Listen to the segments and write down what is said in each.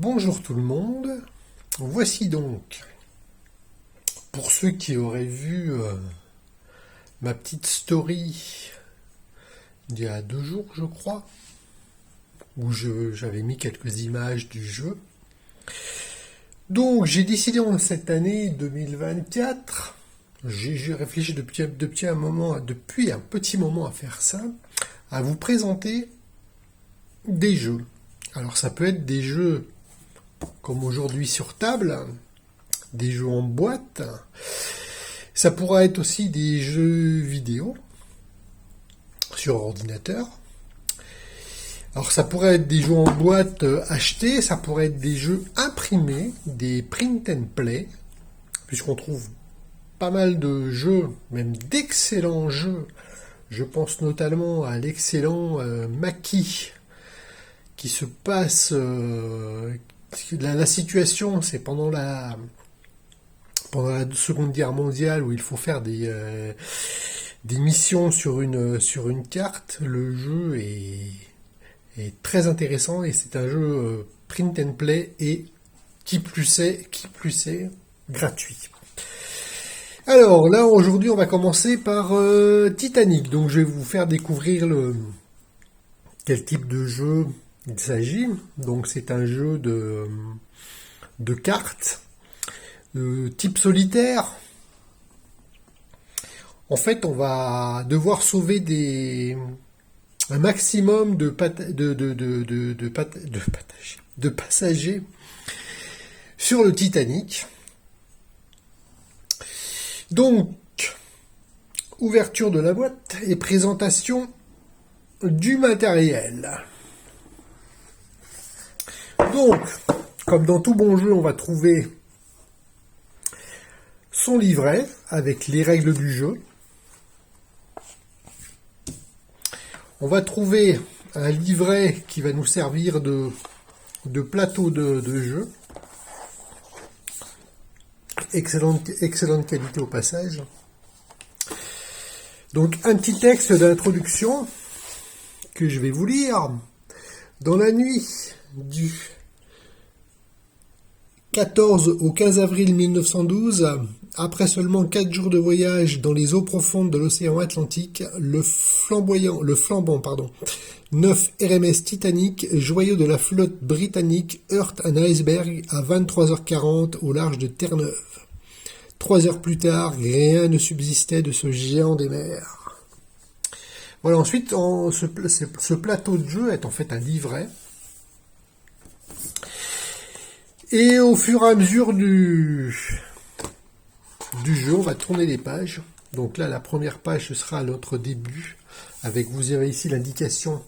Bonjour tout le monde, voici donc, pour ceux qui auraient vu ma petite story d'il y a 2 jours je crois, où j'avais mis quelques images du jeu. Donc j'ai décidé en cette année 2024, j'ai réfléchi depuis un petit moment à faire ça, à vous présenter des jeux. Alors ça peut être des jeux comme aujourd'hui sur table, des jeux en boîte, ça pourra être aussi des jeux vidéo sur ordinateur. Alors ça pourrait être des jeux en boîte achetés, ça pourrait être des jeux imprimés, des print and play, puisqu'on trouve pas mal de jeux, même d'excellents jeux. Je pense notamment à l'excellent Maki, qui se passe... la situation, c'est pendant la Seconde Guerre mondiale, où il faut faire des missions sur une carte. Le jeu est très intéressant et c'est un jeu print and play et qui plus est gratuit. Alors là, aujourd'hui, on va commencer par Titanic. Donc je vais vous faire découvrir quel type de jeu il s'agit. Donc c'est un jeu de cartes type solitaire. En fait, on va devoir sauver un maximum de passagers sur le Titanic. Donc, ouverture de la boîte et présentation du matériel. Donc, comme dans tout bon jeu, on va trouver son livret avec les règles du jeu. On va trouver un livret qui va nous servir de plateau de jeu. Excellente qualité au passage. Donc un petit texte d'introduction que je vais vous lire. Dans la nuit du 14 au 15 avril 1912, après seulement 4 jours de voyage dans les eaux profondes de l'océan Atlantique, le flambant 9 RMS Titanic, joyau de la flotte britannique, heurte un iceberg à 23h40 au large de Terre-Neuve. 3 heures plus tard, rien ne subsistait de ce géant des mers. Voilà, ensuite, ce plateau de jeu est en fait un livret. Et au fur et à mesure du jeu, on va tourner les pages. Donc là, la première page, ce sera notre début. Vous avez ici l'indication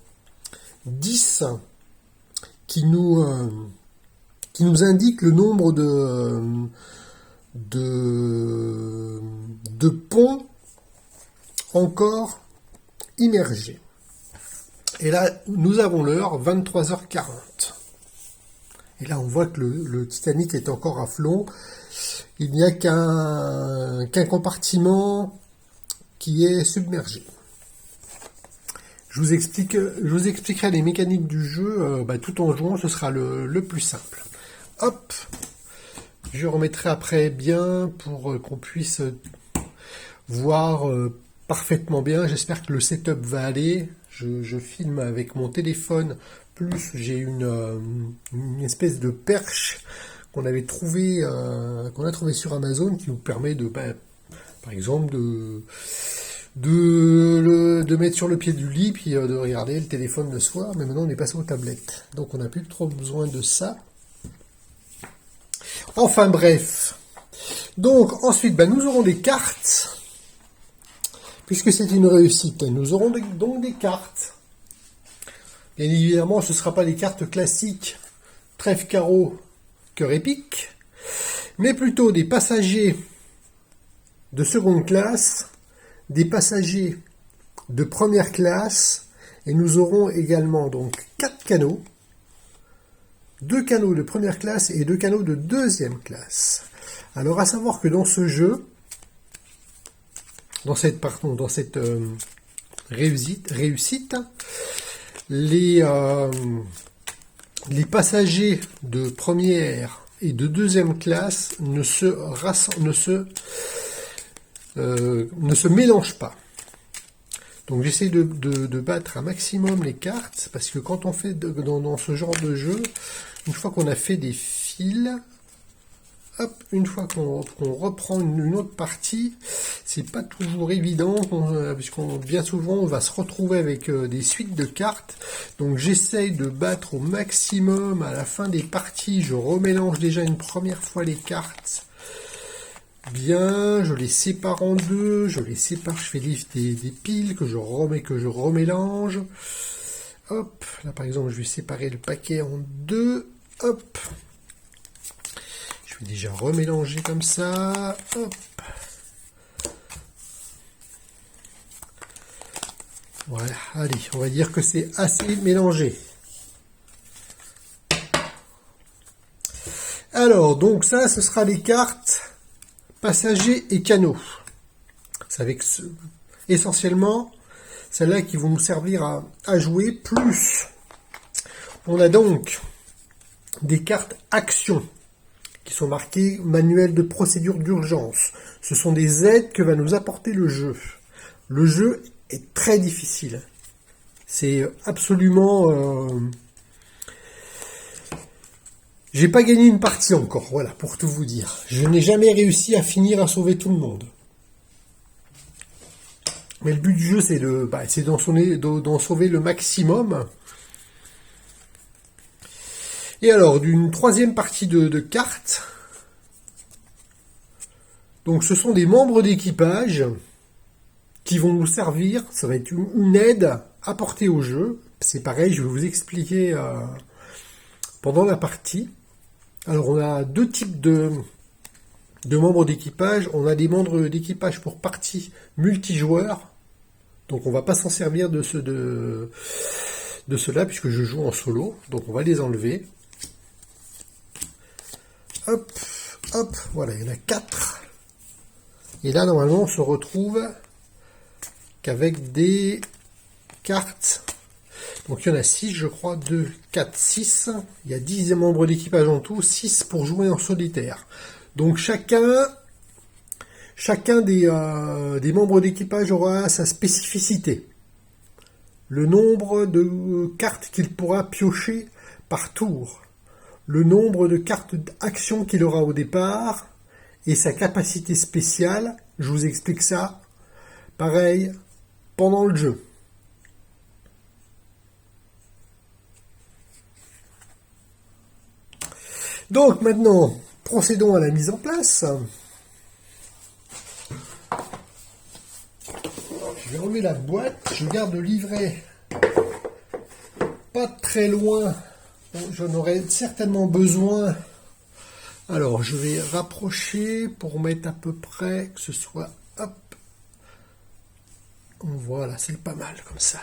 10 qui nous indique le nombre de ponts encore immergés. Et là, nous avons l'heure, 23h40. Et là, on voit que le Titanic est encore à flot. Il n'y a qu'un compartiment qui est submergé. Je vous expliquerai les mécaniques du jeu tout en jouant, ce sera le plus simple. Hop, je remettrai après bien pour qu'on puisse voir parfaitement bien. J'espère que le setup va aller. Je filme avec mon téléphone, plus j'ai une espèce de perche qu'on a trouvé sur Amazon qui nous permet par exemple de mettre sur le pied du lit puis de regarder le téléphone le soir, mais maintenant on est passé aux tablettes, donc on n'a plus trop besoin de ça. Enfin bref, donc ensuite nous aurons des cartes, puisque c'est une réussite, nous aurons donc des cartes. Bien évidemment, ce ne sera pas les cartes classiques trèfle carreau cœur épique, mais plutôt des passagers de seconde classe, des passagers de première classe, et nous aurons également donc 4 canaux, 2 canaux de première classe et 2 canaux de deuxième classe. Alors à savoir que dans ce jeu, dans cette réussite, les les passagers de première et de deuxième classe ne se mélangent pas. Donc j'essaie de battre un maximum les cartes, parce que quand on fait dans ce genre de jeu, une fois qu'on a fait des fils, hop, une fois qu'on reprend une autre partie, c'est pas toujours évident, puisqu'on bien souvent on va se retrouver avec des suites de cartes. Donc j'essaye de battre au maximum à la fin des parties. Je remélange déjà une première fois les cartes. Bien, je les sépare en deux, je fais des piles que je remélange. Hop, là par exemple, je vais séparer le paquet en deux. Hop. Je vais déjà remélanger comme ça. Hop. Voilà, allez, on va dire que c'est assez mélangé. Alors, donc ça, ce sera les cartes passagers et canaux. C'est avec essentiellement celles-là qui vont nous servir à jouer. Plus, on a donc des cartes actions qui sont marquées manuel de procédure d'urgence. Ce sont des aides que va nous apporter le jeu. Le jeu est très difficile. C'est absolument... J'ai pas gagné une partie encore, voilà, pour tout vous dire. Je n'ai jamais réussi à finir à sauver tout le monde. Mais le but du jeu, c'est d'en sauver le maximum. Et alors, d'une troisième partie de cartes, donc ce sont des membres d'équipage qui vont nous servir, ça va être une aide apportée au jeu. C'est pareil, je vais vous expliquer pendant la partie. Alors on a deux types de membres d'équipage. On a des membres d'équipage pour partie multijoueur. Donc on va pas s'en servir de ceux-là puisque je joue en solo. Donc on va les enlever. Hop, hop, voilà, il y en a 4. Et là normalement on se retrouve qu'avec des cartes. Donc il y en a 6, je crois, 2, 4, 6. Il y a 10 membres d'équipage en tout, 6 pour jouer en solitaire. Donc chacun des membres d'équipage aura sa spécificité. Le nombre de cartes qu'il pourra piocher par tour. Le nombre de cartes d'action qu'il aura au départ. Et sa capacité spéciale. Je vous explique ça. Pareil, pendant le jeu. Donc maintenant, procédons à la mise en place. Je vais enlever la boîte, je garde le livret pas très loin, j'en aurai certainement besoin. Alors je vais rapprocher pour mettre à peu près que ce soit, hop, voilà, c'est pas mal comme ça.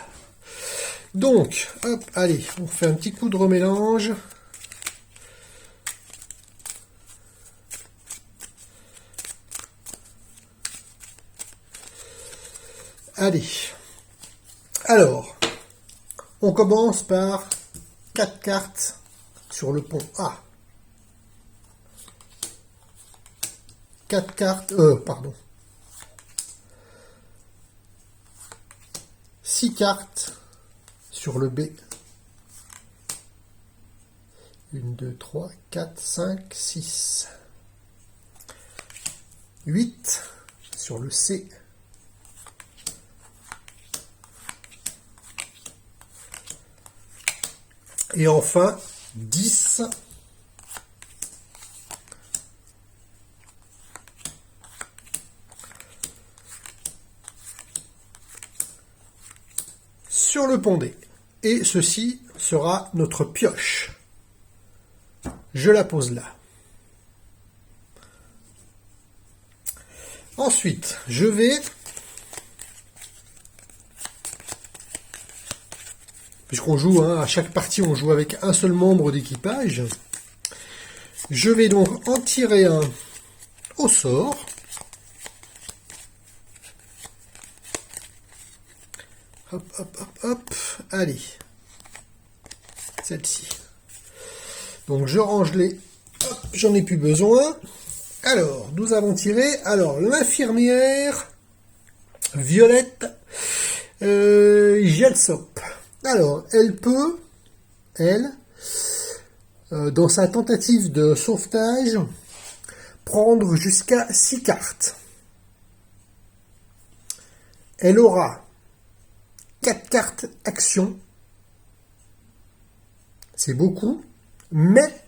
Donc, hop, allez, on fait un petit coup de remélange. Allez, alors, on commence par 4 cartes sur le pont A. 4 cartes, pardon. 6 cartes sur le B. 1, 2, 3, 4, 5, 6. 8 sur le C. Et enfin, 10 sur le pont D. Et ceci sera notre pioche. Je la pose là. Ensuite, je vais... Puisqu'on joue, à chaque partie, on joue avec un seul membre d'équipage. Je vais donc en tirer un au sort. Hop, hop, hop, hop. Allez. Celle-ci. Donc je range les... Hop, j'en ai plus besoin. Alors, nous avons tiré... Alors, l'infirmière Violette Gelsop. Alors, elle peut, dans sa tentative de sauvetage, prendre jusqu'à 6 cartes. Elle aura 4 cartes action. C'est beaucoup, mais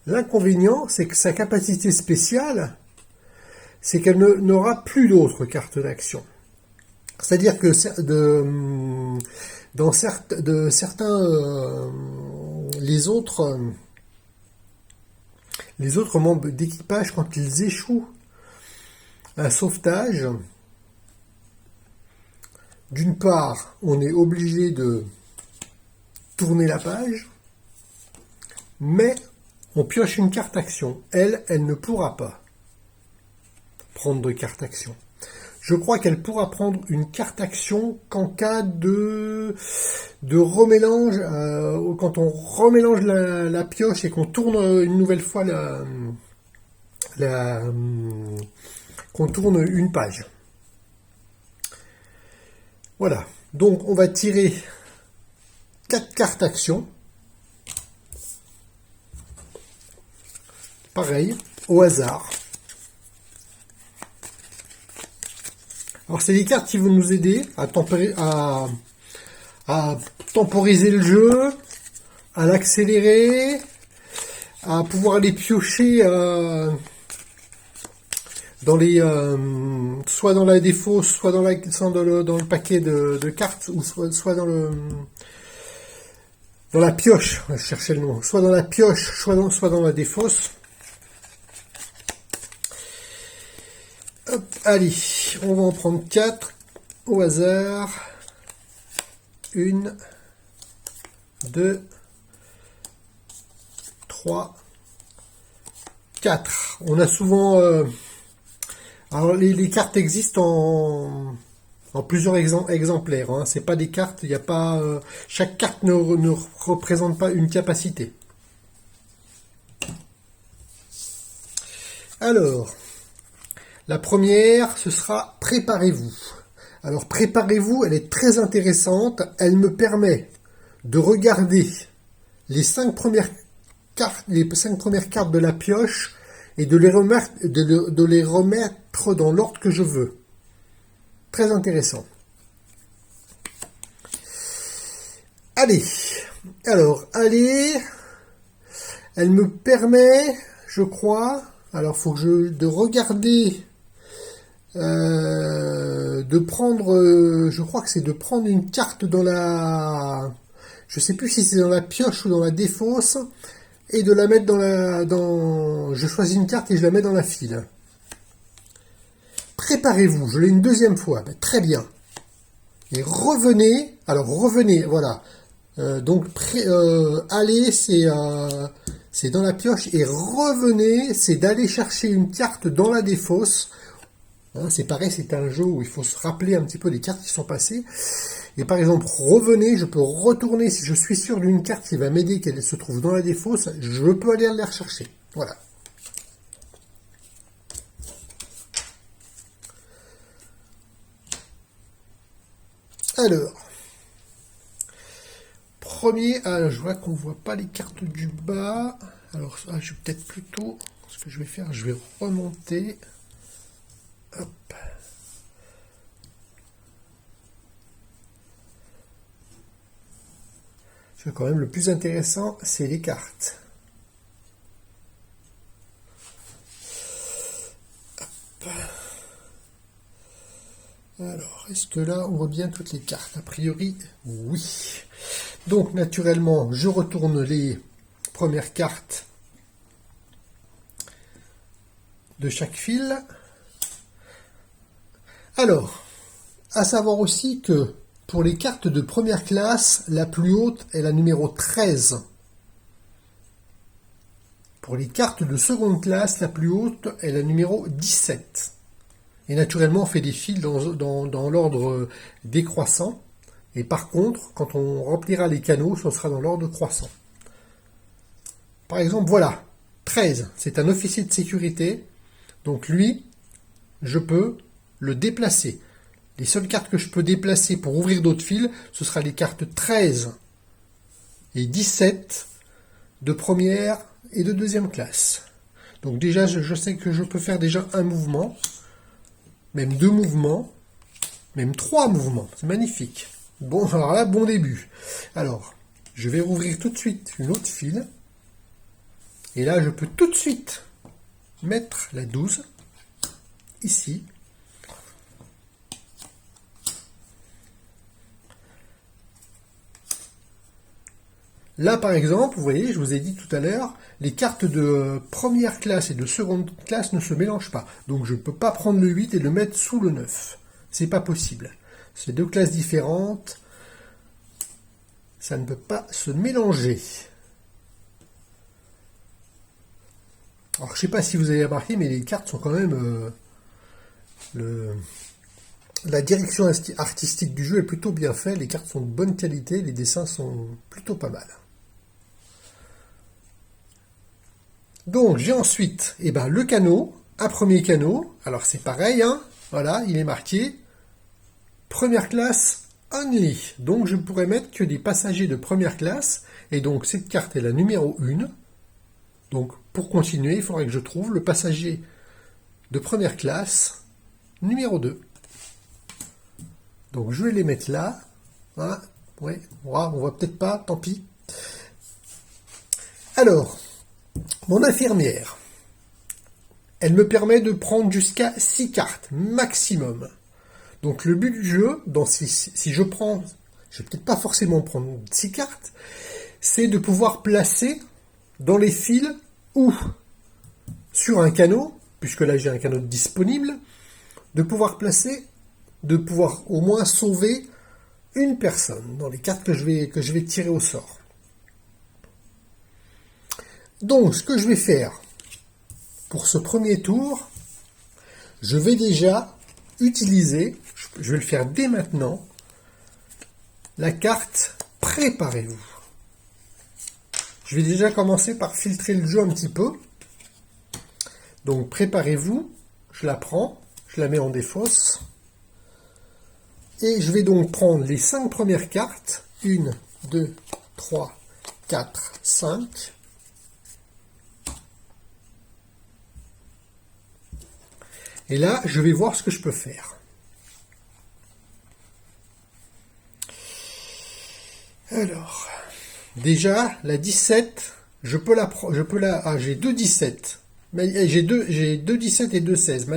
l'inconvénient, c'est que sa capacité spéciale, c'est qu'elle n'aura plus d'autres cartes d'action. C'est-à-dire que dans certains, les autres membres d'équipage, quand ils échouent un sauvetage, d'une part, on est obligé de tourner la page, mais on pioche une carte action. Elle ne pourra pas prendre de carte action. Je crois qu'elle pourra prendre une carte action qu'en cas de remélange, quand on remélange la pioche et qu'on tourne une nouvelle fois qu'on tourne une page. Voilà. Donc on va tirer 4 cartes action. Pareil, au hasard. Alors c'est des cartes qui vont nous aider à temporiser le jeu, à l'accélérer, à pouvoir les piocher dans les soit dans la défausse, soit dans le paquet de cartes, ou soit dans la pioche, je cherchais le nom, soit dans la pioche, soit dans la défausse. Hop, allez, on va en prendre 4 au hasard. 1, 2, 3, 4. On a souvent... alors les cartes existent en plusieurs exemplaires. Hein. C'est pas des cartes, il n'y a pas... chaque carte ne représente pas une capacité. Alors... La première, ce sera préparez-vous. Alors préparez-vous, elle est très intéressante. Elle me permet de regarder les 5 premières cartes de la pioche et de les remettre dans l'ordre que je veux. Très intéressant. Allez. Alors, allez. Elle me permet, je crois... Alors, faut que de regarder... de prendre, je crois que c'est de prendre une carte dans la, je sais plus si c'est dans la pioche ou dans la défausse, et de la mettre je choisis une carte et je la mets dans la file. Préparez-vous, je l'ai une deuxième fois, ben, très bien. Et revenez, voilà. Donc, allez, c'est dans la pioche, et revenez, c'est d'aller chercher une carte dans la défausse. Hein, c'est pareil, c'est un jeu où il faut se rappeler un petit peu les cartes qui sont passées. Et par exemple, revenez, je peux retourner, si je suis sûr d'une carte qui va m'aider, qu'elle se trouve dans la défausse, je peux aller la rechercher. Voilà. Alors, premier, je vois qu'on voit pas les cartes du bas. Alors, je vais peut-être plutôt, ce que je vais faire, je vais remonter. Hop. Parce que quand même, le plus intéressant, c'est les cartes. Hop. Alors, est-ce que là, on voit bien toutes les cartes? A priori, oui. Donc, naturellement, je retourne les premières cartes de chaque file. Alors, à savoir aussi que pour les cartes de première classe, la plus haute est la numéro 13. Pour les cartes de seconde classe, la plus haute est la numéro 17. Et naturellement, on fait des files dans l'ordre décroissant. Et par contre, quand on remplira les canaux, ce sera dans l'ordre croissant. par exemple, voilà, 13, c'est un officier de sécurité, donc lui, je peux le déplacer. Les seules cartes que je peux déplacer pour ouvrir d'autres fils, ce sera les cartes 13 et 17 de première et de deuxième classe. Donc déjà, je sais que je peux faire déjà un mouvement, même 2 mouvements, même 3 mouvements. C'est magnifique. Bon, alors là, bon début. Alors, je vais rouvrir tout de suite une autre file. Et là, je peux tout de suite mettre la 12 ici. Là, par exemple, vous voyez, je vous ai dit tout à l'heure, les cartes de première classe et de seconde classe ne se mélangent pas. Donc, je ne peux pas prendre le 8 et le mettre sous le 9. C'est pas possible. C'est 2 classes différentes. Ça ne peut pas se mélanger. Alors, je ne sais pas si vous avez remarqué, mais les cartes sont quand même... La direction artistique du jeu est plutôt bien faite. Les cartes sont de bonne qualité. Les dessins sont plutôt pas mal. Donc, j'ai ensuite le canot. Un premier canot. Alors, c'est pareil. Hein, voilà, il est marqué première classe only. Donc, je pourrais mettre que des passagers de première classe. Et donc, cette carte est la numéro 1. Donc, pour continuer, il faudrait que je trouve le passager de première classe numéro 2. Donc, je vais les mettre là. Voilà. Ouais, on voit peut-être pas, tant pis. Alors, mon infirmière, elle me permet de prendre jusqu'à 6 cartes, maximum. Donc, le but du jeu, si je prends, je vais peut-être pas forcément prendre 6 cartes, c'est de pouvoir placer dans les fils ou sur un canot, puisque là j'ai un canot disponible, de pouvoir au moins sauver une personne dans les cartes que je vais tirer au sort. Donc, ce que je vais faire pour ce premier tour, je vais déjà utiliser, je vais le faire dès maintenant, la carte Préparez-vous. Je vais déjà commencer par filtrer le jeu un petit peu. Donc, Préparez-vous, je la prends, je la mets en défausse. Et je vais donc prendre les 5 premières cartes. 1, 2, 3, 4, 5. Et là, je vais voir ce que je peux faire. Alors, déjà, la 17, j'ai 2 17. Mais j'ai deux 17 et 2 16.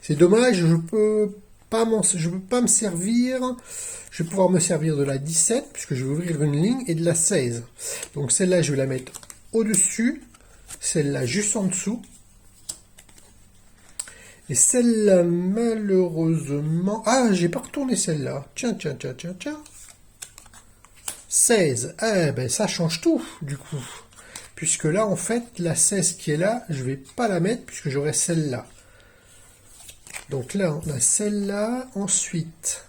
C'est dommage, je peux pas me servir. Je vais pouvoir me servir de la 17, puisque je vais ouvrir une ligne, et de la 16. Donc celle-là, je vais la mettre au-dessus. Celle-là, juste en dessous. Et celle-là, malheureusement... Ah, j'ai pas retourné celle-là. Tiens. 16. Eh ben, ça change tout, du coup. Puisque là, en fait, la 16 qui est là, je vais pas la mettre, puisque j'aurai celle-là. Donc là, on a celle-là. Ensuite,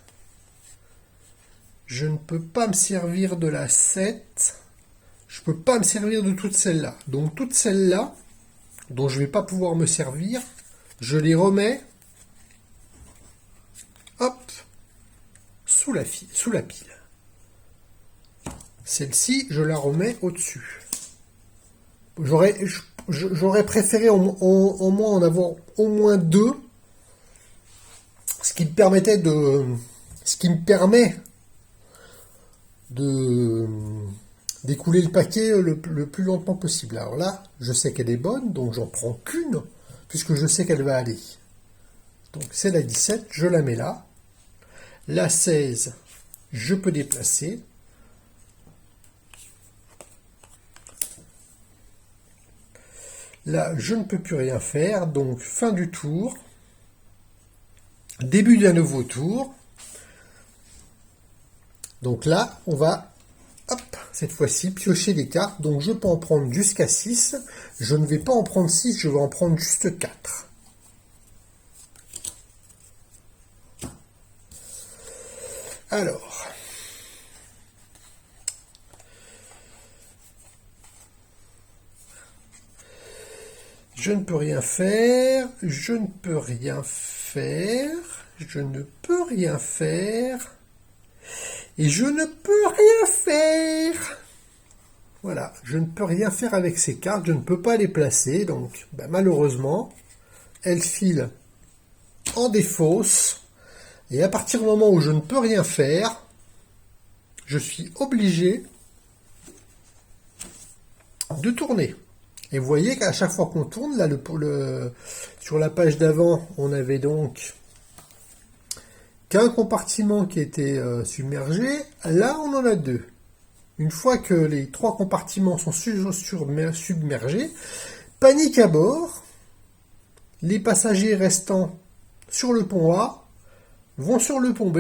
je ne peux pas me servir de la 7. Je ne peux pas me servir de toutes celles-là. Donc toutes celles-là, dont je ne vais pas pouvoir me servir, je les remets, hop, sous la pile. Celle-ci, je la remets au-dessus. J'aurais préféré au moins en avoir au moins 2, ce qui me permet d'écouler le paquet le plus longtemps possible. Alors là, je sais qu'elle est bonne, donc j'en prends qu'une, puisque je sais qu'elle va aller. Donc c'est la 17, je la mets là. La 16, je peux déplacer. Là, je ne peux plus rien faire, donc fin du tour. Début d'un nouveau tour. Donc là, on va, hop, cette fois-ci, piocher les cartes. Donc je peux en prendre jusqu'à 6. Je ne vais pas en prendre 6, je vais en prendre juste 4. Alors, Je ne peux rien faire, je ne peux rien faire, je ne peux rien faire, et je ne peux rien faire. Voilà, je ne peux rien faire avec ces cartes, je ne peux pas les placer, donc malheureusement, elles filent en défausse, et à partir du moment où je ne peux rien faire, je suis obligé de tourner. Et vous voyez qu'à chaque fois qu'on tourne, là, sur la page d'avant, on avait donc qu'un compartiment qui était submergé. Là, on en a deux. Une fois que les trois compartiments sont submergés, panique à bord. Les passagers restant sur le pont A vont sur le pont B.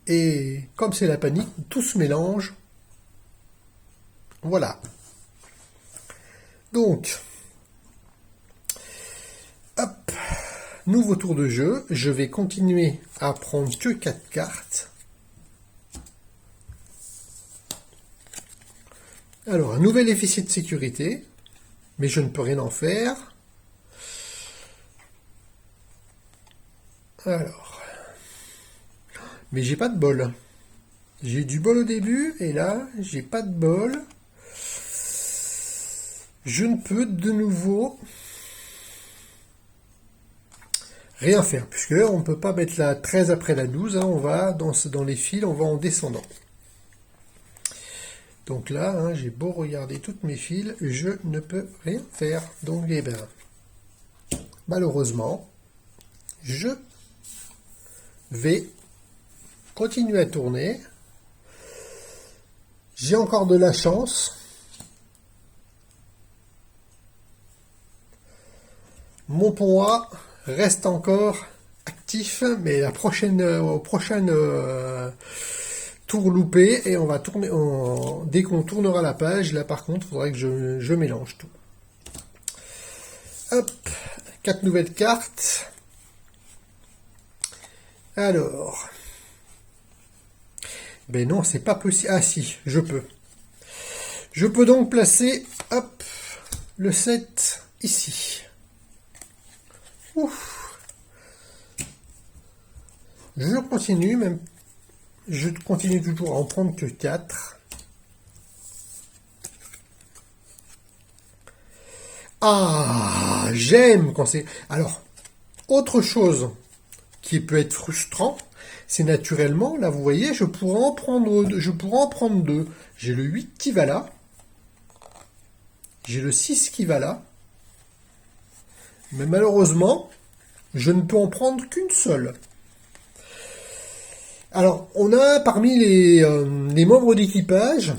Et comme c'est la panique, tout se mélange. Voilà. Donc, hop, nouveau tour de jeu. Je vais continuer à prendre que 4 cartes. Alors, un nouvel officier de sécurité, mais je ne peux rien en faire. Alors, mais j'ai pas de bol. J'ai eu du bol au début, et là, j'ai pas de bol. Je ne peux de nouveau rien faire, puisque on ne peut pas mettre la 13 après la 12, hein, on va dans les fils, on va en descendant. Donc là, hein, j'ai beau regarder toutes mes fils, je ne peux rien faire. Donc, eh ben, malheureusement, je vais continuer à tourner. J'ai encore de la chance. Mon pont A reste encore actif, mais au prochain tour loupé, et on va tourner, dès qu'on tournera la page, là par contre, il faudrait que je mélange tout. Hop, 4 nouvelles cartes. Alors, ben non, c'est pas possible. Ah si, je peux. Je peux donc placer, hop, le 7 ici. Ouf. Je continue, même. Je continue toujours à en prendre que 4. Ah, j'aime quand c'est... Alors, autre chose qui peut être frustrant, c'est naturellement, là vous voyez, je pourrais en prendre deux. J'ai le 8 qui va là. J'ai le 6 qui va là. Mais malheureusement, je ne peux en prendre qu'une seule. Alors, on a parmi les membres d'équipage,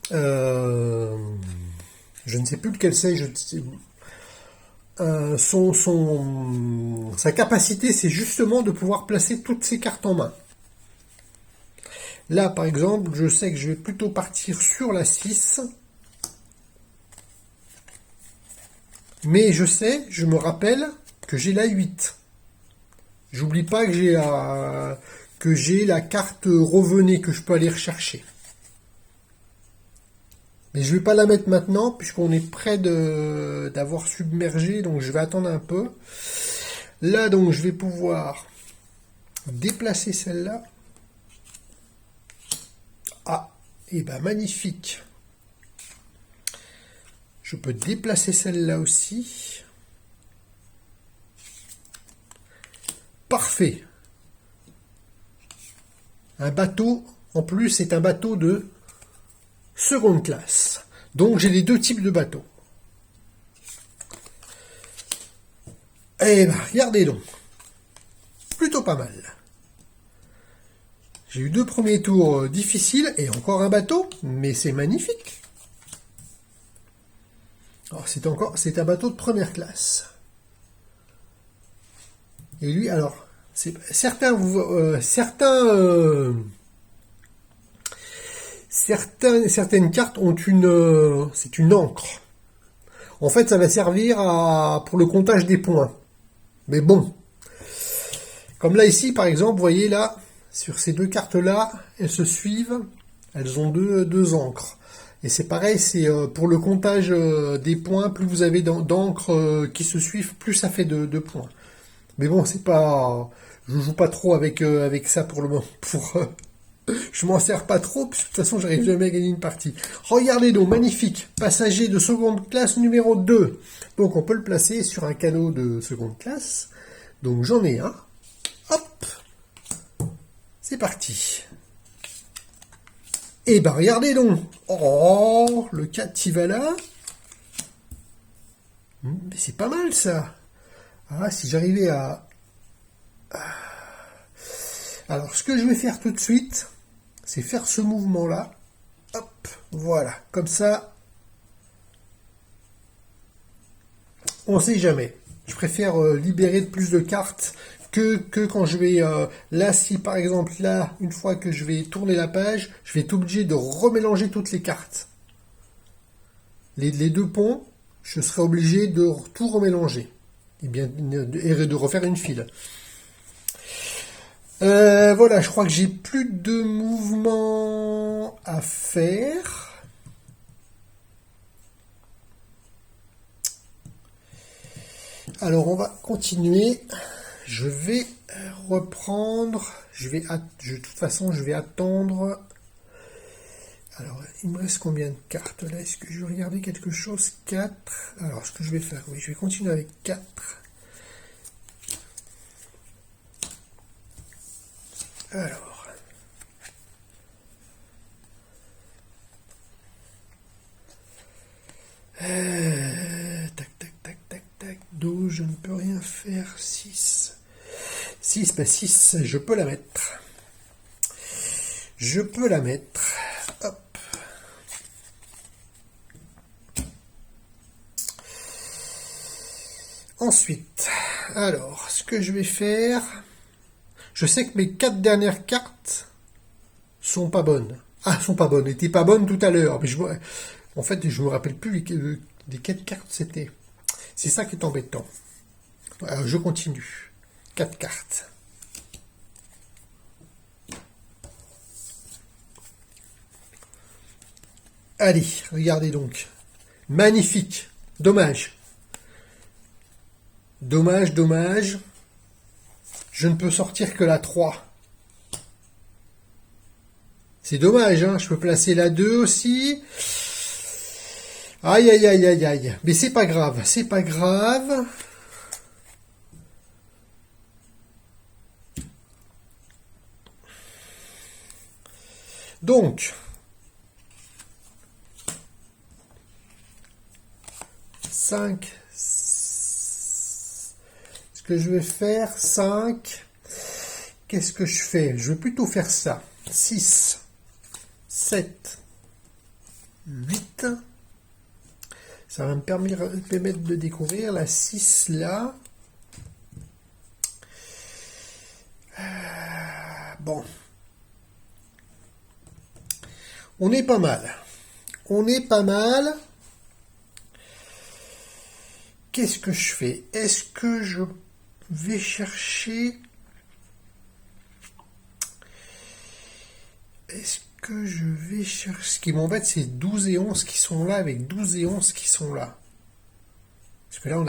je ne sais plus lequel c'est, sa capacité, c'est justement de pouvoir placer toutes ses cartes en main. Là, par exemple, je sais que je vais plutôt partir sur la 6. Mais je me rappelle que j'ai la 8. J'oublie pas que j'ai la carte revenez que je peux aller rechercher. Mais je vais pas la mettre maintenant puisqu'on est près d'avoir submergé, donc je vais attendre un peu. Là donc je vais pouvoir déplacer celle-là. Ah, et ben magnifique. Je peux déplacer celle-là aussi. Parfait. Un bateau, en plus, c'est un bateau de seconde classe. Donc, j'ai les deux types de bateaux. Eh ben, regardez donc. Plutôt pas mal. J'ai eu 2 premiers tours difficiles et encore un bateau, mais c'est magnifique. Alors, c'est un bateau de première classe. Et lui, alors, certaines cartes ont c'est une encre. En fait, ça va servir pour le comptage des points. Mais bon, comme là ici, par exemple, vous voyez là, sur ces 2 cartes-là, elles se suivent. Elles ont deux encres. Et c'est pareil, c'est pour le comptage des points, plus vous avez d'encre qui se suivent, plus ça fait de points. Mais bon, c'est pas, je joue pas trop avec ça pour le moment. Je m'en sers pas trop, parce que de toute façon, j'arrive jamais à gagner une partie. Regardez donc, magnifique, passager de seconde classe numéro 2. Donc on peut le placer sur un canot de seconde classe. Donc j'en ai un. Hop, c'est parti. Et ben regardez donc. Oh, le 4 il va là. Mais c'est pas mal ça. Ah, si j'arrivais à... Alors, ce que je vais faire tout de suite, c'est faire ce mouvement-là. Hop, voilà. Comme ça, on sait jamais. Je préfère libérer de plus de cartes que quand je vais... là, si par exemple, là, une fois que je vais tourner la page, je vais être obligé de remélanger toutes les cartes. Les deux ponts, je serai obligé de tout remélanger. Et bien, et de refaire une file. Voilà, je crois que j'ai plus de mouvements à faire. Alors, on va continuer. Je vais reprendre. De toute façon, je vais attendre. Alors, il me reste combien de cartes là? Est-ce que je vais regarder quelque chose? 4. Alors, ce que je vais faire, oui, je vais continuer avec 4. Alors. Tac, tac, tac, tac, tac. 12, je ne peux rien faire. 6. 6, bah 6, je peux la mettre. Je peux la mettre. Hop. Ensuite, alors, ce que je vais faire... Je sais que mes 4 dernières cartes sont pas bonnes. Ah, sont pas bonnes. Étaient pas bonnes tout à l'heure. Mais en fait, je me rappelle plus des 4 cartes c'était. C'est ça qui est embêtant. Alors, je continue. 4 cartes. Allez, regardez donc. Magnifique. Dommage. Dommage, dommage. Je ne peux sortir que la 3. C'est dommage, hein. Je peux placer la 2 aussi. Aïe, aïe, aïe, aïe, aïe. Mais c'est pas grave, c'est pas grave. Donc, 5. Ce que je vais faire, 5. Qu'est-ce que je fais? Je vais plutôt faire ça. 6, 7, 8. Ça va me permettre de découvrir la 6 là. Bon. On est pas mal. On est pas mal. Qu'est-ce que je fais? Est-ce que je vais chercher... Est-ce que je vais chercher... Ce qui m'embête, c'est 12 et 11 qui sont là, avec 12 et 11 qui sont là. Parce que là,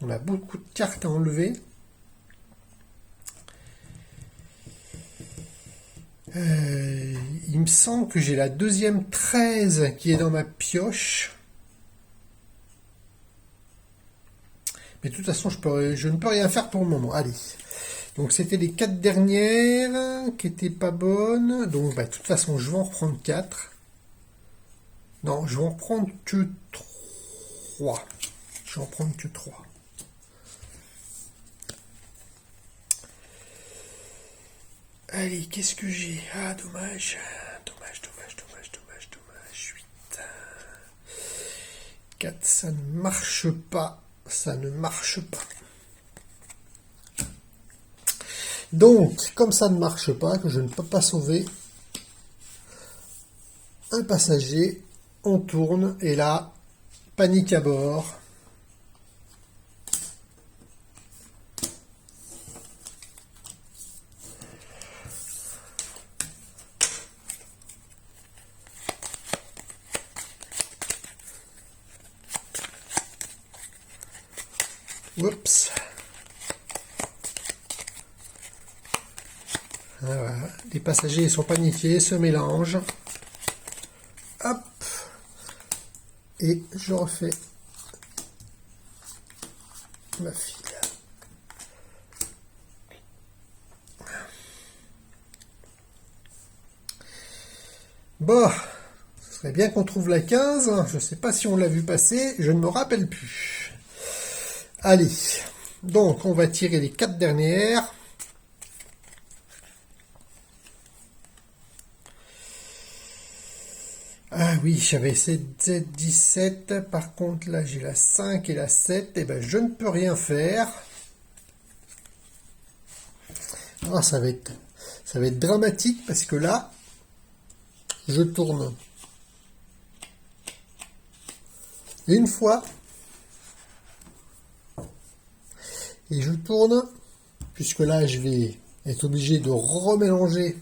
on a beaucoup de cartes à enlever. Il me semble que j'ai la deuxième 13 qui est dans ma pioche. Mais de toute façon, je ne peux rien faire pour le moment. Allez. Donc c'était les 4 dernières qui étaient pas bonnes. Donc bah, de toute façon, je vais en reprendre 4. Non, je vais en reprendre que 3. Je vais en prendre que 3. Allez, qu'est-ce que j'ai? Ah, dommage. Dommage, dommage, dommage, dommage, dommage. 8. 4, ça ne marche pas. Ça ne marche pas. Donc, comme ça ne marche pas, que je ne peux pas sauver un passager, on tourne, et là, panique à bord. Oups. Voilà. Les passagers sont paniqués, se mélangent. Hop. Et je refais ma file. Bon, ce serait bien qu'on trouve la 15. Je ne sais pas si on l'a vu passer, je ne me rappelle plus. Allez, donc on va tirer les 4 dernières. Ah oui, j'avais cette Z17, par contre là j'ai la 5 et la 7, et ben je ne peux rien faire. Ah, ça va être dramatique parce que là, je tourne une fois et je tourne, puisque là je vais être obligé de remélanger,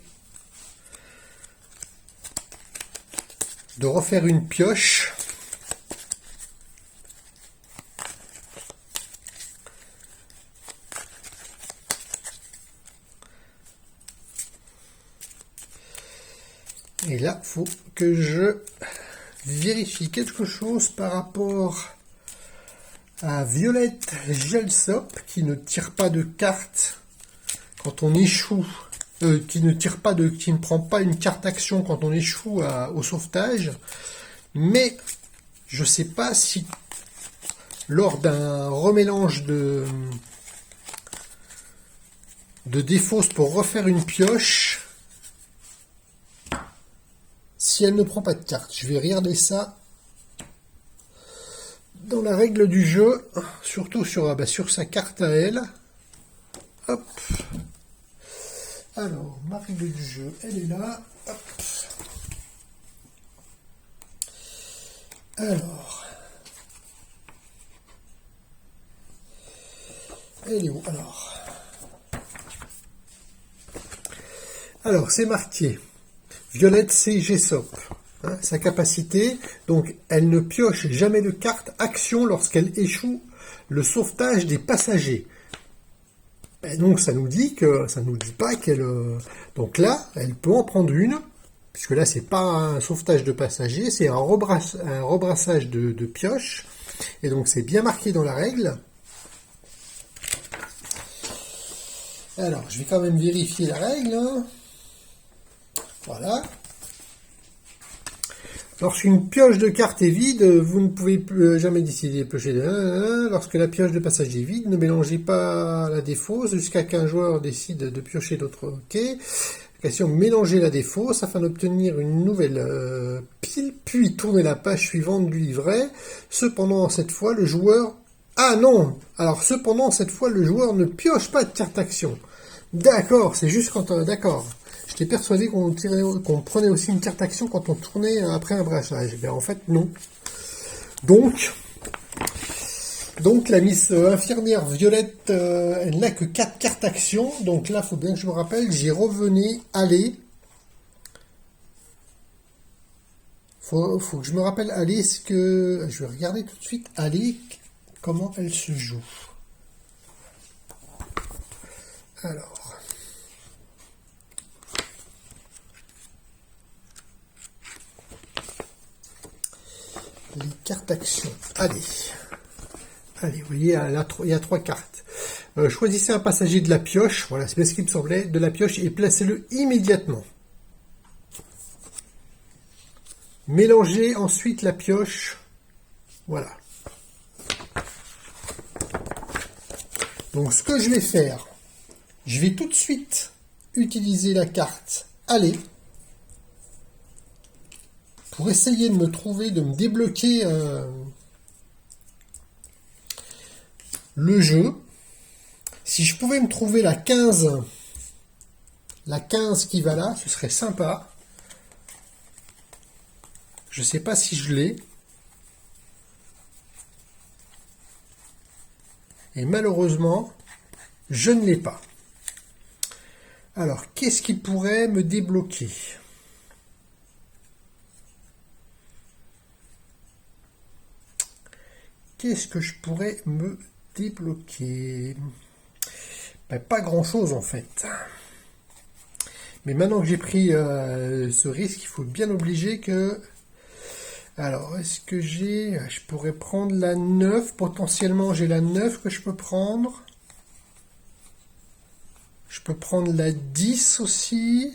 de refaire une pioche. Et là, faut que je vérifie quelque chose par rapport à Violette Gelsop, qui ne tire pas de carte quand on échoue, qui ne prend pas une carte action quand on échoue au sauvetage. Mais je sais pas si lors d'un remélange de défausse pour refaire une pioche, si elle ne prend pas de carte. Je vais regarder ça dans la règle du jeu, surtout sur sa carte à elle. Hop. Alors, ma règle du jeu, elle est là. Hop. Alors. Elle est où? Alors, c'est marqué. Violette C. Gelsop. Hein, sa capacité, donc elle ne pioche jamais de carte action lorsqu'elle échoue le sauvetage des passagers. Et donc ça nous dit pas qu'elle. Donc là, elle peut en prendre une, puisque là c'est pas un sauvetage de passagers, c'est un rebrassage de pioche. Et donc c'est bien marqué dans la règle. Alors je vais quand même vérifier la règle. Hein. Voilà. Lorsqu'une pioche de carte est vide, vous ne pouvez jamais décider de piocher de 1. Lorsque la pioche de passage est vide, ne mélangez pas la défausse jusqu'à qu'un joueur décide de piocher d'autres. Ok. Question, mélangez la défausse afin d'obtenir une nouvelle pile, puis tournez la page suivante du livret. Cependant, cette fois, le joueur... Ah non! Alors, cependant, cette fois, le joueur ne pioche pas de carte action. D'accord, c'est juste quand... D'accord. J'étais persuadé qu'on prenait aussi une carte action quand on tournait après un brassage. Ben, en fait, non. Donc la Miss Infirmière Violette, elle n'a que 4 cartes action. Donc là, il faut bien que je me rappelle, j'y revenais, aller. Faut que je me rappelle, aller, ce que... Je vais regarder tout de suite, aller, comment elle se joue. Alors... Les cartes action. Allez, vous voyez, il y a 3 cartes. Choisissez un passager de la pioche. Voilà, c'est bien ce qui me semblait. De la pioche et placez-le immédiatement. Mélangez ensuite la pioche. Voilà. Donc, ce que je vais faire, je vais tout de suite utiliser la carte aller pour essayer de me débloquer le jeu. Si je pouvais me trouver la 15 qui va là, ce serait sympa. Je ne sais pas si je l'ai. Et malheureusement, je ne l'ai pas. Alors, qu'est-ce qui pourrait me débloquer ? Qu'est-ce que je pourrais me débloquer? Ben, pas grand-chose en fait. Mais maintenant que j'ai pris ce risque, il faut bien obliger que... Alors, est-ce que j'ai... Je pourrais prendre la 9. Potentiellement, j'ai la 9 que je peux prendre. Je peux prendre la 10 aussi.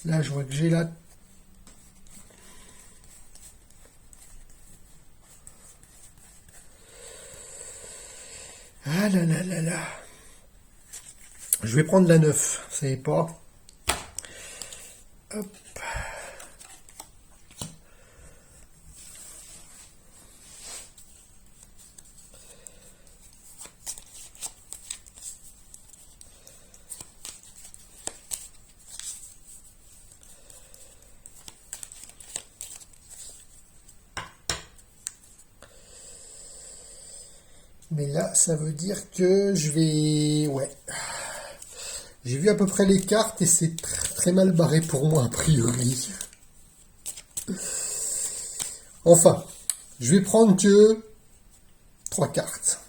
Là, je vois que j'ai la... Ah là là là là. Je vais prendre la 9, vous savez pas. Hop. Mais là, ça veut dire que je vais... Ouais. J'ai vu à peu près les cartes et c'est très mal barré pour moi, a priori. Enfin, je vais prendre que 3 cartes.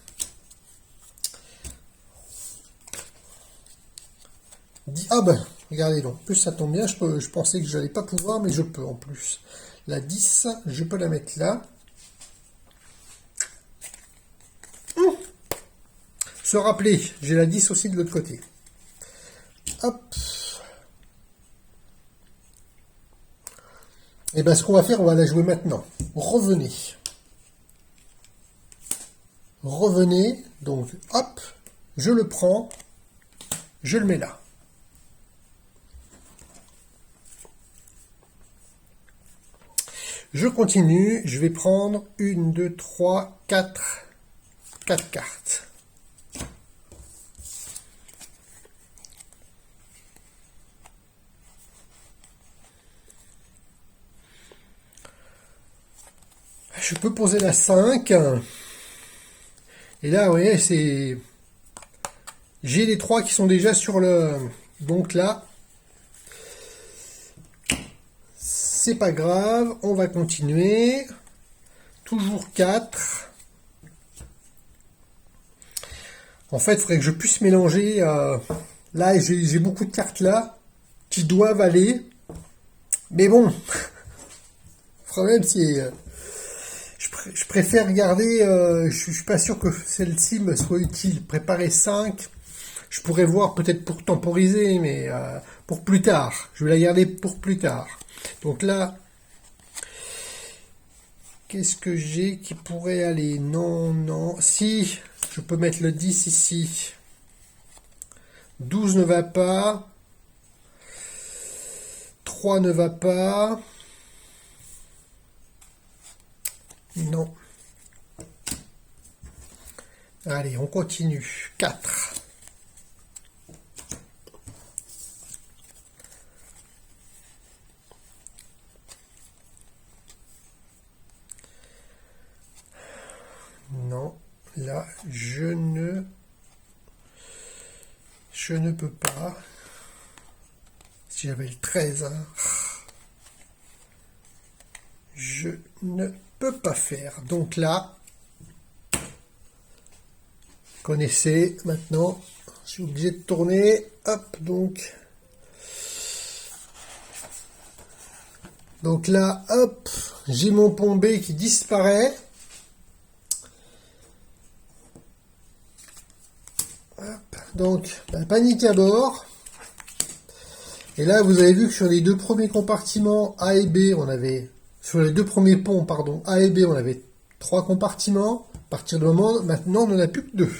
Ah ben, regardez donc. En plus, ça tombe bien. Je pensais que je n'allais pas pouvoir, mais je peux en plus. La 10, je peux la mettre là. Se rappeler, j'ai la 10 aussi de l'autre côté. Hop. Et bien, ce qu'on va faire, on va la jouer maintenant. Revenez. Revenez. Donc, hop. Je le prends. Je le mets là. Je continue. Je vais prendre 1, 2, 3, 4 cartes. Je peux poser la 5. Et là, vous voyez, c'est... J'ai les 3 qui sont déjà sur le... Donc là, c'est pas grave. On va continuer. Toujours 4. En fait, il faudrait que je puisse mélanger... Là, j'ai beaucoup de cartes là qui doivent aller. Mais bon, le problème, c'est... Je préfère garder, je suis pas sûr que celle-ci me soit utile. Préparer 5, je pourrais voir peut-être pour temporiser, mais pour plus tard. Je vais la garder pour plus tard. Donc là, qu'est-ce que j'ai qui pourrait aller? Non, non. Si, je peux mettre le 10 ici. 12 ne va pas. 3 ne va pas. Non. Allez, on continue. 4. Non, là, je ne peux pas. Si j'avais le 13, hein, je ne peux pas faire. Donc là, connaissez maintenant, je suis obligé de tourner. Hop, donc là, hop, j'ai mon pont B qui disparaît. Hop, donc, panique à bord. Et là, vous avez vu que sur les deux premiers compartiments A et B, on avait... Sur les deux premiers ponts, pardon, A et B, on avait 3 compartiments. À partir du moment, maintenant, on n'en a plus que 2.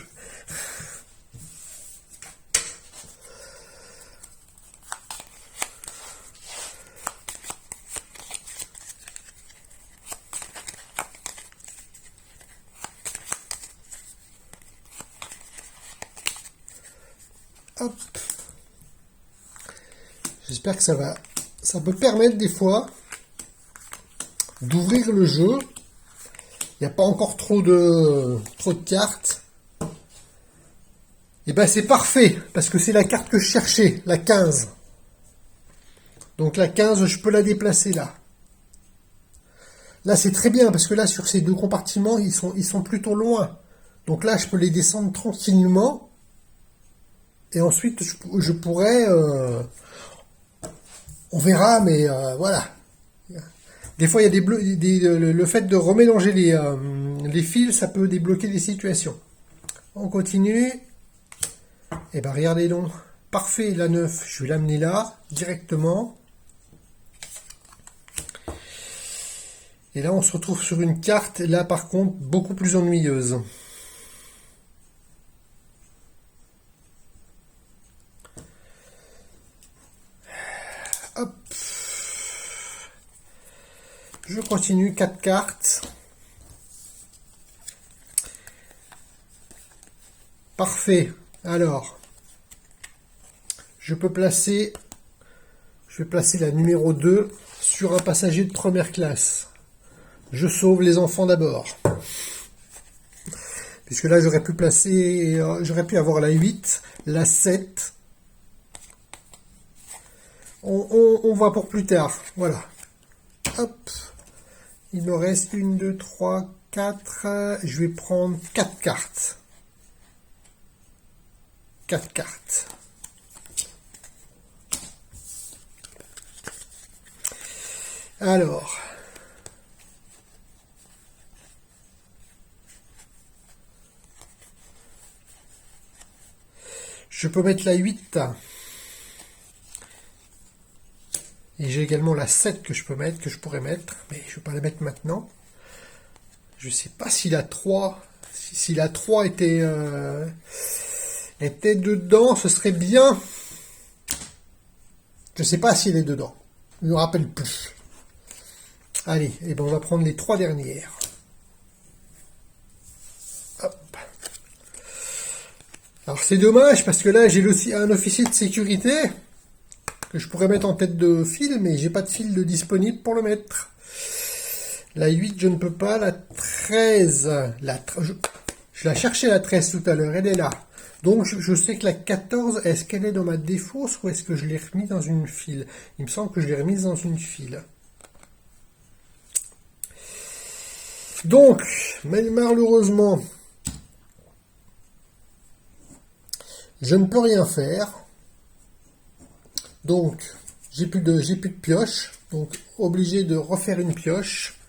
Hop. J'espère que ça peut permettre des fois d'ouvrir le jeu. Il n'y a pas encore trop de cartes. Et ben c'est parfait, parce que c'est la carte que je cherchais, la 15. Donc la 15, je peux la déplacer là. Là, c'est très bien, parce que là, sur ces deux compartiments, ils sont plutôt loin. Donc là, je peux les descendre tranquillement. Et ensuite, je pourrais... on verra, mais voilà. Des fois, il y a le fait de remélanger les fils, ça peut débloquer des situations. On continue. Et ben regardez donc. Parfait, la 9, je vais l'amener là, directement. Et là, on se retrouve sur une carte, là, par contre, beaucoup plus ennuyeuse. Hop. Je continue, 4 cartes. Parfait. Alors, je vais placer la numéro 2 sur un passager de première classe. Je sauve les enfants d'abord. Puisque là, j'aurais pu avoir la 8, la 7. On voit pour plus tard. Voilà. Hop. Il me reste 1, 2, 3, 4. Je vais prendre 4 cartes. 4 cartes. Alors. Je peux mettre la 8. Et j'ai également la 7 que je pourrais mettre, mais je ne vais pas la mettre maintenant. Je ne sais pas si la 3, si la 3 était dedans, ce serait bien. Je ne sais pas si elle est dedans. Je ne me rappelle plus. Allez, et ben on va prendre les 3 dernières. Hop. Alors c'est dommage parce que là j'ai un officier de sécurité que je pourrais mettre en tête de file, mais j'ai pas de fil de disponible pour le mettre. La 8, je ne peux pas. La 13, je la cherchais la 13 tout à l'heure, elle est là. Donc je sais que la 14, est-ce qu'elle est dans ma défausse ou est-ce que je l'ai remis dans une file? Il me semble que je l'ai remise dans une file. Donc, malheureusement, je ne peux rien faire. Donc, j'ai plus de pioche. Donc, obligé de refaire une pioche.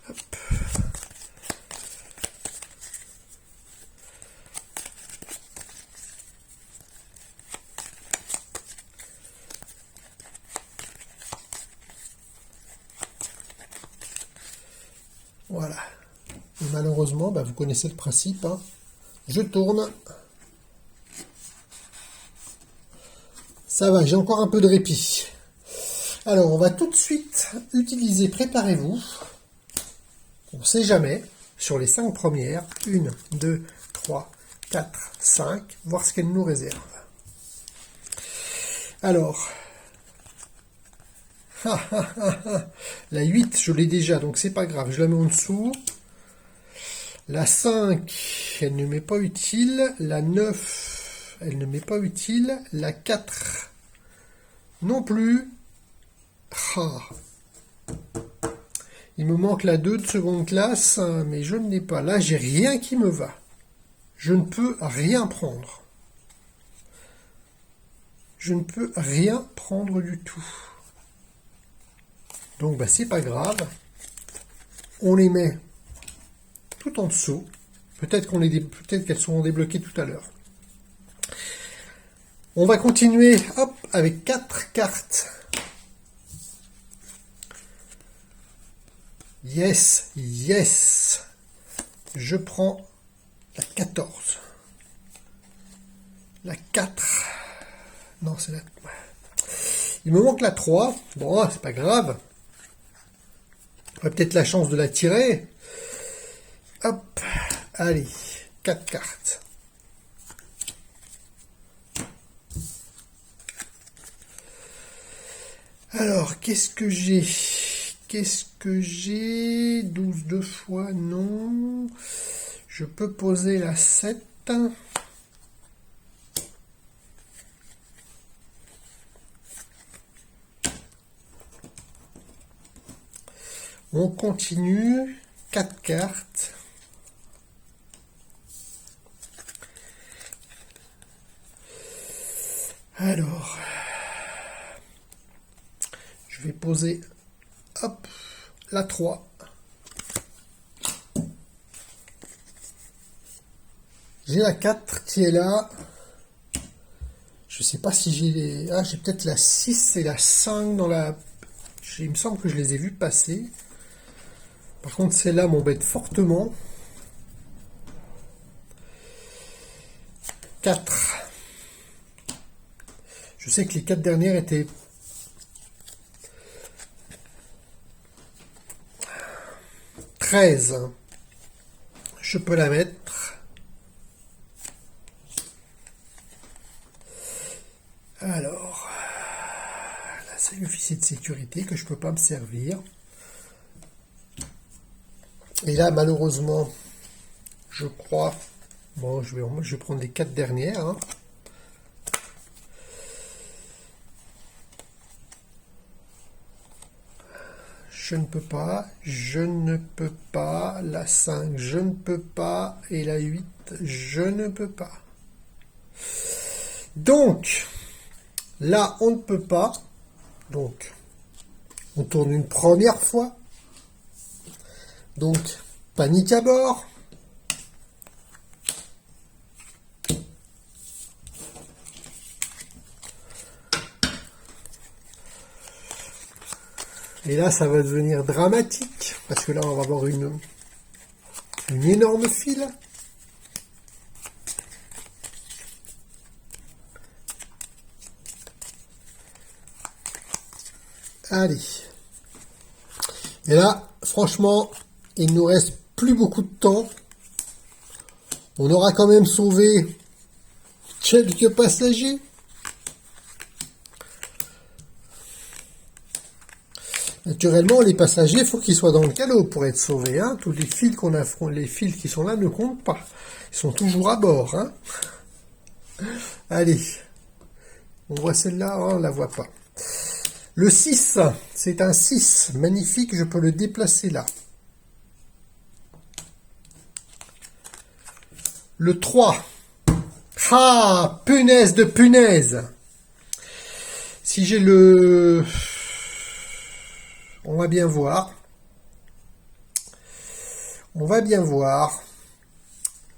Hop. Voilà. Et malheureusement, vous connaissez le principe. Hein. Je tourne. Ça va, j'ai encore un peu de répit. Alors, on va tout de suite utiliser, préparez-vous, on ne sait jamais, sur les 5 premières, 1, 2, 3, 4, 5, voir ce qu'elle nous réserve. Alors, la 8, je l'ai déjà, donc c'est pas grave, je la mets en dessous. La 5, elle ne m'est pas utile. La 9, elle ne m'est pas utile. La 4, non plus. Ah. Il me manque la 2 de seconde classe, mais je ne l'ai pas. Là, j'ai rien qui me va. Je ne peux rien prendre. Je ne peux rien prendre du tout. Donc, c'est pas grave. On les met tout en dessous. Peut-être qu'elles seront débloquées tout à l'heure. On va continuer, hop, avec 4 cartes. Yes, yes. Je prends la 14. La 4. Non, c'est la... Il me manque la 3. Bon, c'est pas grave. On a peut-être la chance de la tirer. Hop. Allez, 4 cartes. Alors, qu'est-ce que j'ai? 12 deux fois, non. Je peux poser la 7. On continue. 4 cartes. Alors, je vais poser, hop, la 3. J'ai la 4 qui est là. Je sais pas si j'ai les... Ah, j'ai peut-être la 6 et la 5 dans la... Il me semble que je les ai vus passer. Par contre, celle-là m'embête fortement. 4. Je sais que les 4 dernières étaient... 13. Je peux la mettre. Alors... Là, c'est l'officier de sécurité que je peux pas me servir. Et là, malheureusement, je crois... Bon, je vais prendre les 4 dernières. Hein. Je ne peux pas. Je ne peux pas. La 5, je ne peux pas. Et la 8, je ne peux pas. Donc, là, on ne peut pas. Donc, on tourne une première fois. Donc, panique à bord. Et là, ça va devenir dramatique, parce que là, on va avoir une énorme file. Allez. Et là, franchement, il nous reste plus beaucoup de temps. On aura quand même sauvé quelques passagers. Naturellement, les passagers, il faut qu'ils soient dans le canot pour être sauvés. Hein. Tous les fils qu'on affronte, les fils qui sont là ne comptent pas. Ils sont toujours à bord. Hein. Allez. On voit celle-là, on ne la voit pas. Le 6, c'est un 6. Magnifique, je peux le déplacer là. Le 3. Ah, punaise de punaise. Si j'ai le... On va bien voir. On va bien voir.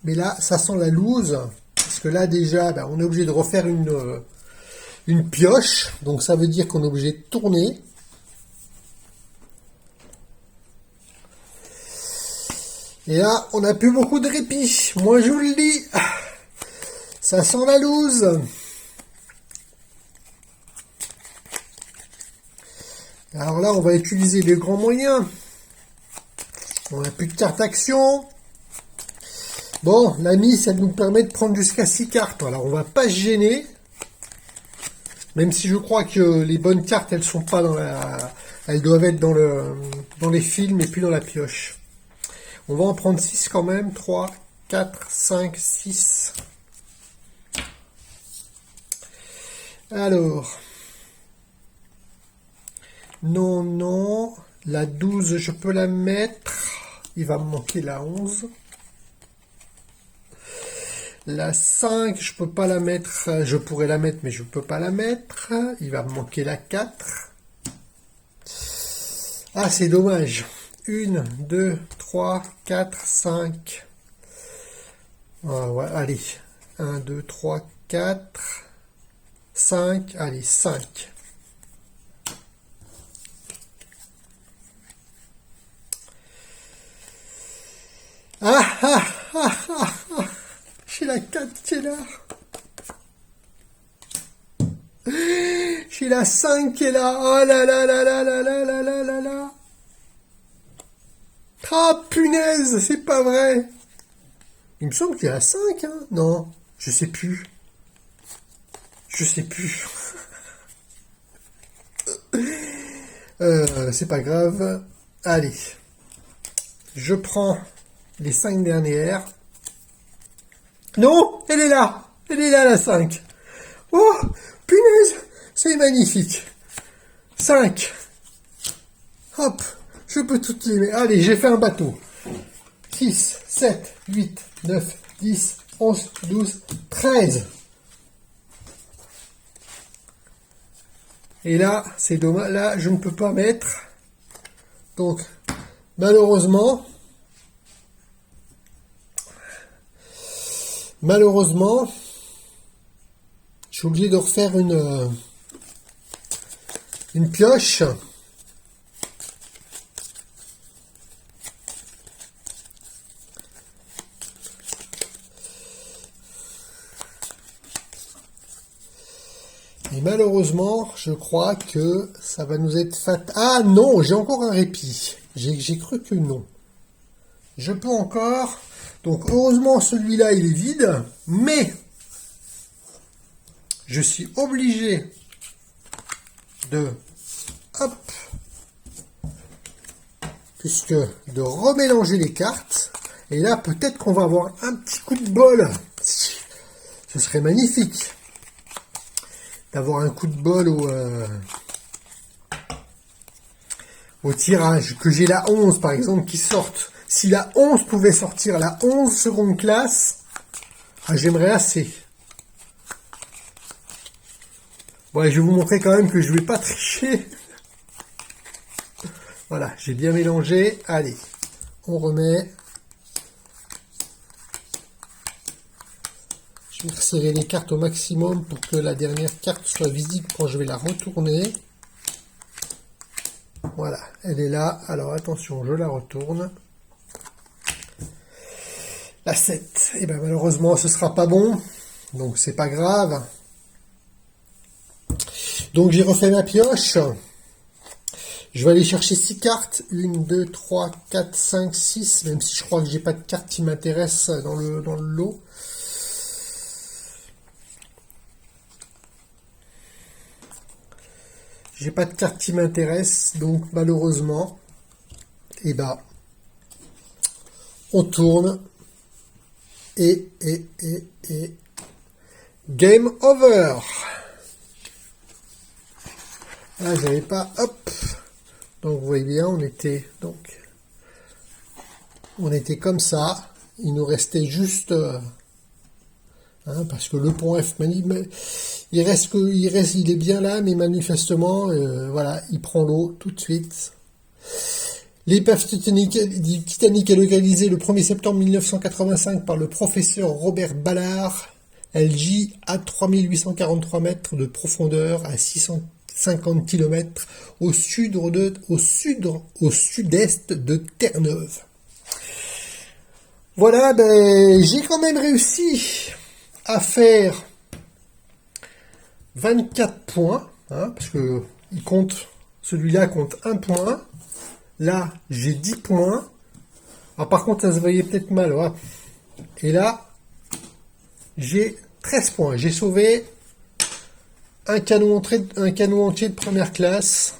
Mais là, ça sent la loose. Parce que là, déjà, on est obligé de refaire une pioche. Donc, ça veut dire qu'on est obligé de tourner. Et là, on n'a plus beaucoup de répit. Moi, je vous le dis. Ça sent la loose. Alors là, on va utiliser les grands moyens. On n'a plus de carte action. Bon, la mise, ça nous permet de prendre jusqu'à 6 cartes. Alors, on va pas se gêner. Même si je crois que les bonnes cartes, elles sont pas dans la... Elles doivent être dans les films et puis dans la pioche. On va en prendre 6 quand même. 3, 4, 5, 6. Alors... Non, non. La 12, je peux la mettre. Il va me manquer la 11. La 5, je peux pas la mettre. Je pourrais la mettre, mais je peux pas la mettre. Il va me manquer la 4. Ah, c'est dommage. 1, 2, 3, 4, 5. Ah, ouais, allez. 1, 2, 3, 4, 5. Allez, 5. Ah, ah, ah, ah, ah. J'ai la 4 qui est là. J'ai la 5 qui est là. Oh là là là là là là là là là là. Ah, punaise, c'est pas vrai. Il me semble qu'il y a la 5, hein. Non, je sais plus. Je sais plus. C'est pas grave. Allez. Je prends les 5 dernières. Non, elle est là. Elle est là, la 5. Oh, punaise, c'est magnifique. 5. Hop, Je peux toutes les mettre. Allez, j'ai fait un bateau. 6, 7, 8, 9, 10, 11, 12, 13. Et là, c'est dommage. Là, je ne peux pas mettre. Donc, malheureusement, je suis obligé de refaire une pioche. Et malheureusement, je crois que ça va nous être fatal. Ah non, j'ai encore un répit. J'ai cru que non. Je peux encore. Donc heureusement, celui-là, il est vide. Mais je suis obligé de... Hop. Puisque de remélanger les cartes. Et là, peut-être qu'on va avoir un petit coup de bol. Ce serait magnifique d'avoir un coup de bol au tirage, que j'ai la 11 par exemple qui sorte. Si la 11 pouvait sortir, la 11 seconde classe, ah, j'aimerais assez. Bon, je vais vous montrer quand même que je ne vais pas tricher. Voilà, j'ai bien mélangé. Allez, on remet. Je vais resserrer les cartes au maximum pour que la dernière carte soit visible quand je vais la retourner. Voilà, elle est là. Alors attention, je la retourne. La 7. Et bien malheureusement, ce sera pas bon. Donc c'est pas grave. Donc j'ai refait ma pioche. Je vais aller chercher 6 cartes. 1, 2, 3, 4, 5, 6. Même si je crois que j'ai pas de carte qui m'intéresse dans le lot. J'ai pas de carte qui m'intéresse, donc malheureusement, eh ben, on tourne et game over. Là, j'avais pas, hop. Donc vous voyez bien, on était comme ça. Il nous restait juste, parce que le pont F, il est bien là, mais manifestement, voilà, il prend l'eau tout de suite. L'épave Titanic est localisée le 1er septembre 1985 par le professeur Robert Ballard. Elle gît à 3843 mètres de profondeur, à 650 km au sud-est de Terre-Neuve. Voilà, ben, j'ai quand même réussi à faire 24 points, parce que celui-là compte 1 point. Là, j'ai 10 points. Alors, par contre, ça se voyait peut-être mal. Ouais. Et là, j'ai 13 points. J'ai sauvé un canon entier de première classe.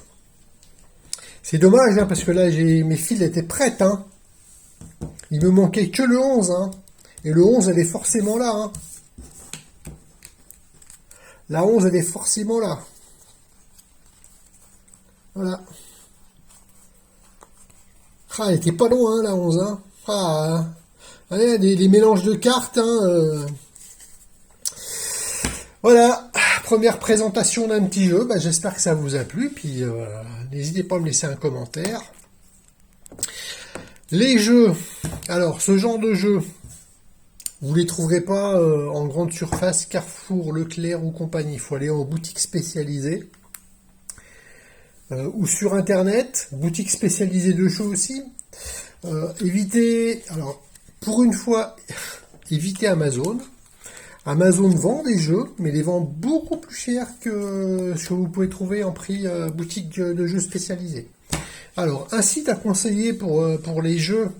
C'est dommage, parce que là, mes fils étaient prêtes. Il me manquait que le 11. Et le 11, elle est forcément là. La 11, elle est forcément là. Voilà. Ah, elle était pas loin, la 11. Ah, allez, les mélanges de cartes. Voilà. Première présentation d'un petit jeu. Bah, j'espère que ça vous a plu. Puis, n'hésitez pas à me laisser un commentaire. Les jeux. Alors, ce genre de jeu, vous les trouverez pas en grande surface, Carrefour, Leclerc ou compagnie. Il faut aller en boutique spécialisée. Ou sur internet, boutique spécialisée de jeux aussi. Évitez, alors pour une fois, évitez Amazon. Amazon vend des jeux, mais les vend beaucoup plus cher que ce que vous pouvez trouver en prix boutique de jeux spécialisée. Alors, un site à conseiller pour les jeux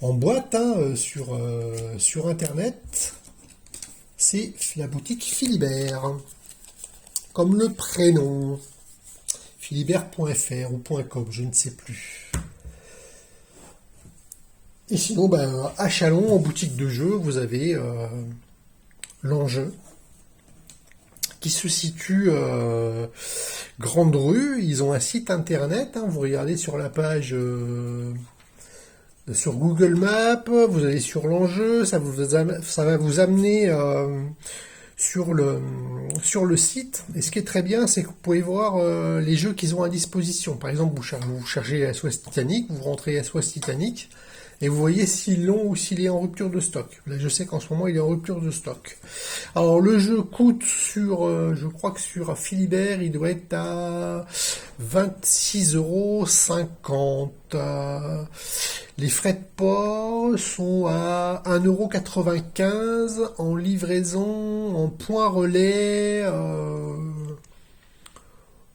en boîte sur internet, c'est la boutique Philibert. Comme le prénom, philibert.fr ou .com, je ne sais plus. Et sinon, à Chalon, en boutique de jeux, vous avez l'enjeu, qui se situe Grande Rue. Ils ont un site internet, hein, vous regardez sur la page sur Google Maps, vous allez sur l'enjeu, ça va vous amener sur le site. Et ce qui est très bien, c'est que vous pouvez voir les jeux qu'ils ont à disposition. Par exemple, vous cherchez SOS Titanic, vous rentrez SOS Titanic, et vous voyez s'ils l'ont ou s'il est en rupture de stock. Là, je sais qu'en ce moment, il est en rupture de stock. Alors, le jeu coûte je crois que sur Philibert, il doit être à 26,50 €. Les frais de port sont à 1,95 € en livraison, en point relais,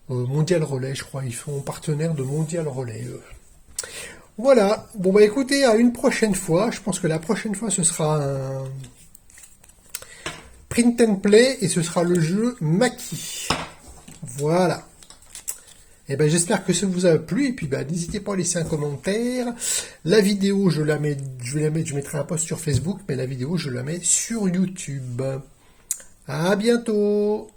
Mondial Relais, je crois. Ils sont partenaires de Mondial Relais, eux. Voilà. Bon, bah écoutez, à une prochaine fois. Je pense que la prochaine fois, ce sera un print and play et ce sera le jeu Maki. Voilà. Et ben j'espère que ça vous a plu et puis ben n'hésitez pas à laisser un commentaire. La vidéo je mettrai un post sur Facebook, mais la vidéo je la mets sur YouTube. À bientôt.